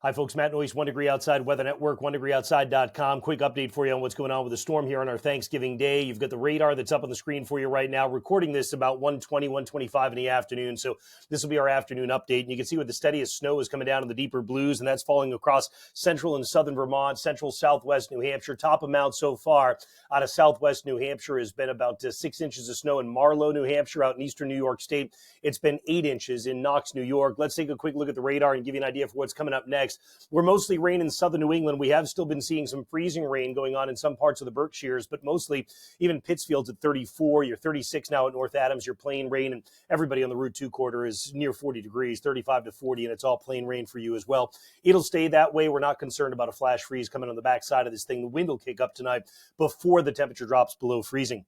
Hi, folks. Matt Noyes, 1 Degree Outside Weather Network, 1degreeoutside.com. Quick update for you on what's going on with the storm here on our Thanksgiving Day. You've got the radar that's up on the screen for you right now. Recording this about 1:20, 1:25 in the afternoon. So this will be our afternoon update. And you can see where the steadiest snow is coming down in the deeper blues, and that's falling across central and southern Vermont, central southwest New Hampshire. Top amount so far out of southwest New Hampshire has been about 6 inches of snow in Marlow, New Hampshire. Out in eastern New York State, it's been 8 inches in Knox, New York. Let's take a quick look at the radar and give you an idea for what's coming up next. We're mostly rain in southern New England. We have still been seeing some freezing rain going on in some parts of the Berkshires, but mostly even Pittsfield's at 34. You're 36 now at North Adams. You're plain rain, and everybody on the Route 2 corridor is near 40 degrees, 35 to 40, and it's all plain rain for you as well. It'll stay that way. We're not concerned about a flash freeze coming on the backside of this thing. The wind will kick up tonight before the temperature drops below freezing.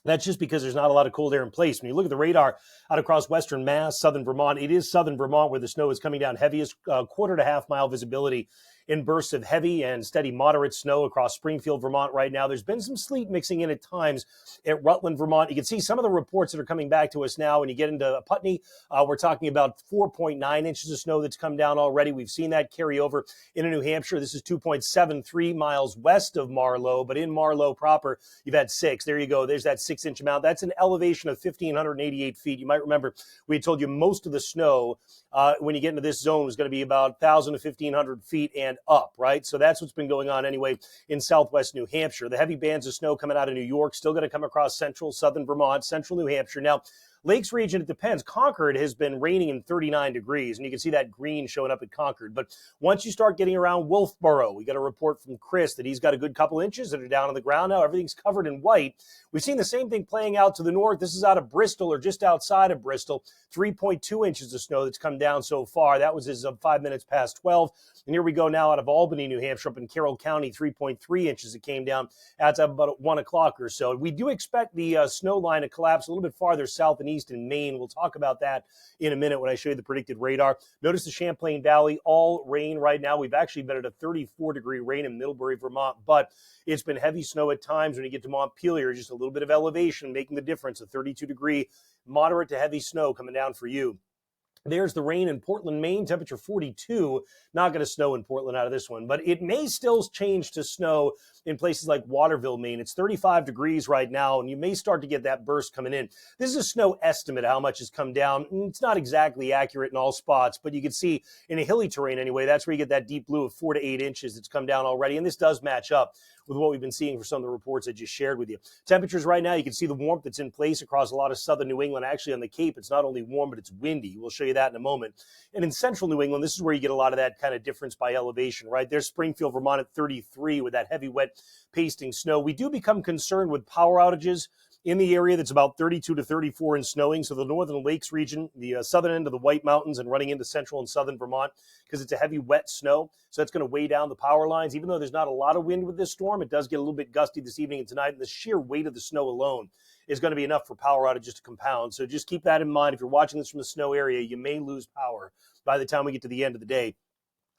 That's just because there's not a lot of cold air in place. When you look at the radar out across western Mass, southern Vermont, it is southern Vermont where the snow is coming down heaviest, quarter to half mile visibility in bursts of heavy and steady moderate snow across Springfield, Vermont right now. There's been some sleet mixing in at times at Rutland, Vermont. You can see some of the reports that are coming back to us now. When you get into Putney, we're talking about 4.9 inches of snow that's come down already. We've seen that carry over into New Hampshire. This is 2.73 miles west of Marlow, but in Marlow proper, you've had 6. There you go. There's that 6-inch amount. That's an elevation of 1,588 feet. You might remember we had told you most of the snow when you get into this zone is going to be about 1,000 to 1,500 feet and up, right? So that's what's been going on anyway in southwest New Hampshire. The heavy bands of snow coming out of New York still going to come across central, southern Vermont, central New Hampshire. Now, Lakes region, it depends. Concord has been raining in 39 degrees, and you can see that green showing up at Concord. But once you start getting around Wolfboro, we got a report from Chris that he's got a good couple inches that are down on the ground now. Everything's covered in white. We've seen the same thing playing out to the north. This is out of Bristol or just outside of Bristol. 3.2 inches of snow that's come down so far. That was as of 5 minutes past 12. And here we go now out of Albany, New Hampshire, up in Carroll County, 3.3 inches that came down at about 1 o'clock or so. We do expect the snow line to collapse a little bit farther south and east in Maine. We'll talk about that in a minute when I show you the predicted radar. Notice the Champlain Valley, all rain right now. We've actually been at a 34-degree rain in Middlebury, Vermont, but it's been heavy snow at times. When you get to Montpelier, just a little bit of elevation making the difference, a 32-degree moderate to heavy snow coming down for you. There's the rain in Portland, Maine, temperature 42. Not going to snow in Portland out of this one, but it may still change to snow in places like Waterville, Maine. It's 35 degrees right now, and you may start to get that burst coming in. This is a snow estimate, how much has come down. It's not exactly accurate in all spots, but you can see in a hilly terrain anyway, that's where you get that deep blue of 4 to 8 inches that's come down already, and this does match up with what we've been seeing for some of the reports I just shared with you. Temperatures right now, you can see the warmth that's in place across a lot of southern New England. Actually, on the Cape, it's not only warm, but it's windy. We'll show you that in a moment. And in central New England, this is where you get a lot of that kind of difference by elevation, right? There's Springfield, Vermont at 33 with that heavy, wet, pasting snow. We do become concerned with power outages in the area that's about 32 to 34 and snowing. So the northern lakes region, the southern end of the White Mountains and running into central and southern Vermont, because it's a heavy, wet snow. So that's going to weigh down the power lines. Even though there's not a lot of wind with this storm, it does get a little bit gusty this evening and tonight. And the sheer weight of the snow alone is going to be enough for power outages to compound. So just keep that in mind. If you're watching this from the snow area, you may lose power by the time we get to the end of the day.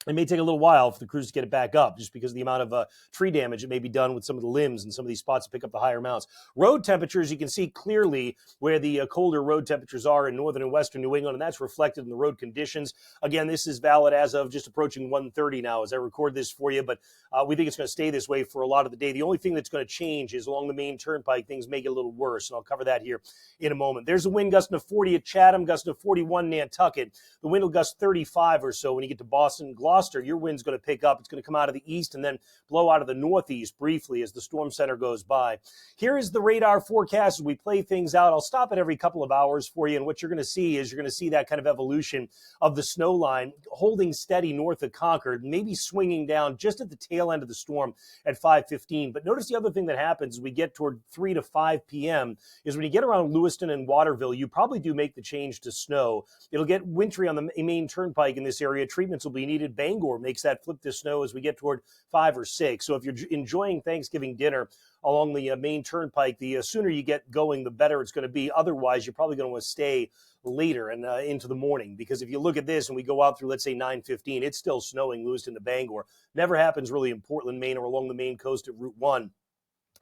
It may take a little while for the crews to get it back up just because of the amount of tree damage that may be done with some of the limbs and some of these spots to pick up the higher amounts. Road temperatures, you can see clearly where the colder road temperatures are in northern and western New England, and that's reflected in the road conditions. Again, this is valid as of just approaching 1:30 now as I record this for you, but we think it's going to stay this way for a lot of the day. The only thing that's going to change is along the main turnpike, things may get a little worse, and I'll cover that here in a moment. There's a wind gusting to 40 at Chatham, gusting to 41 Nantucket. The wind will gust 35 or so when you get to Boston, Gloucester. Your wind's going to pick up. It's going to come out of the east and then blow out of the northeast briefly as the storm center goes by. Here is the radar forecast as we play things out. I'll stop it every couple of hours for you, and what you're going to see is you're going to see that kind of evolution of the snow line holding steady north of Concord, maybe swinging down just at the tail end of the storm at 5:15. But notice the other thing that happens as we get toward 3 to 5 p.m. is when you get around Lewiston and Waterville, you probably do make the change to snow. It'll get wintry on the main turnpike in this area. Treatments will be needed. Bangor makes that flip to snow as we get toward 5 or 6. So if you're enjoying Thanksgiving dinner along the main turnpike, the sooner you get going, the better it's going to be. Otherwise, you're probably going to want to stay later and into the morning, because if you look at this and we go out through, let's say, 9:15, it's still snowing Lewiston to Bangor. Never happens really in Portland, Maine, or along the Maine coast at Route 1.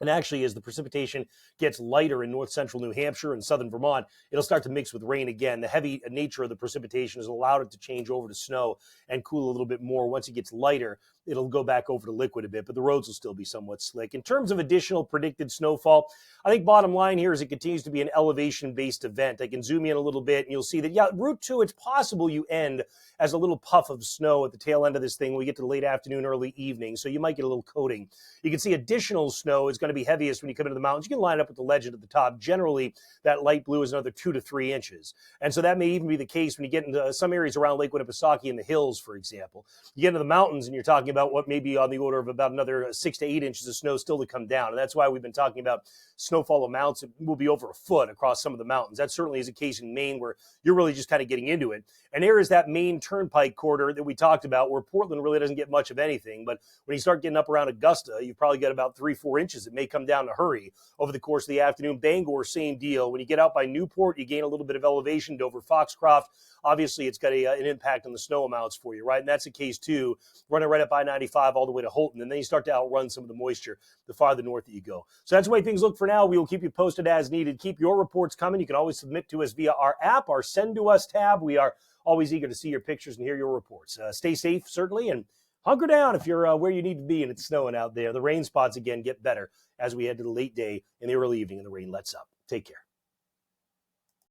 And actually, as the precipitation gets lighter in north central New Hampshire and southern Vermont, it'll start to mix with rain again. The heavy nature of the precipitation has allowed it to change over to snow and cool a little bit more. Once it gets lighter, it'll go back over to liquid a bit, but the roads will still be somewhat slick. In terms of additional predicted snowfall, I think bottom line here is it continues to be an elevation-based event. I can zoom in a little bit, and you'll see that, yeah, Route 2, it's possible you end as a little puff of snow at the tail end of this thing when we get to the late afternoon, early evening, so you might get a little coating. You can see additional snow is going to be heaviest when you come into the mountains. You can line it up with the legend at the top. Generally, that light blue is another 2 to 3 inches. And so that may even be the case when you get into some areas around Lake Winnipesaukee in the hills, for example. You get into the mountains and you're talking about what may be on the order of about another 6 to 8 inches of snow still to come down. And that's why we've been talking about snowfall amounts that will be over a foot across some of the mountains. That certainly is a case in Maine where you're really just kind of getting into it. And there is that Maine Turnpike corridor that we talked about where Portland really doesn't get much of anything. But when you start getting up around Augusta, you've probably got about 3-4 inches. It may come down in a hurry over the course of the afternoon. Bangor, same deal. When you get out by Newport, you gain a little bit of elevation. Dover, Foxcroft, obviously it's got an impact on the snow amounts for you, right? And that's the case too, running right up I-95 all the way to Holton. And then you start to outrun some of the moisture the farther north that you go. So that's the way things look for now. We will keep you posted as needed. Keep your reports coming. You can always submit to us via our app, our Send to Us tab. We are always eager to see your pictures and hear your reports. Stay safe, certainly, and hunker down if you're where you need to be and it's snowing out there. The rain spots, again, get better as we head to the late day and the early evening and the rain lets up. Take care.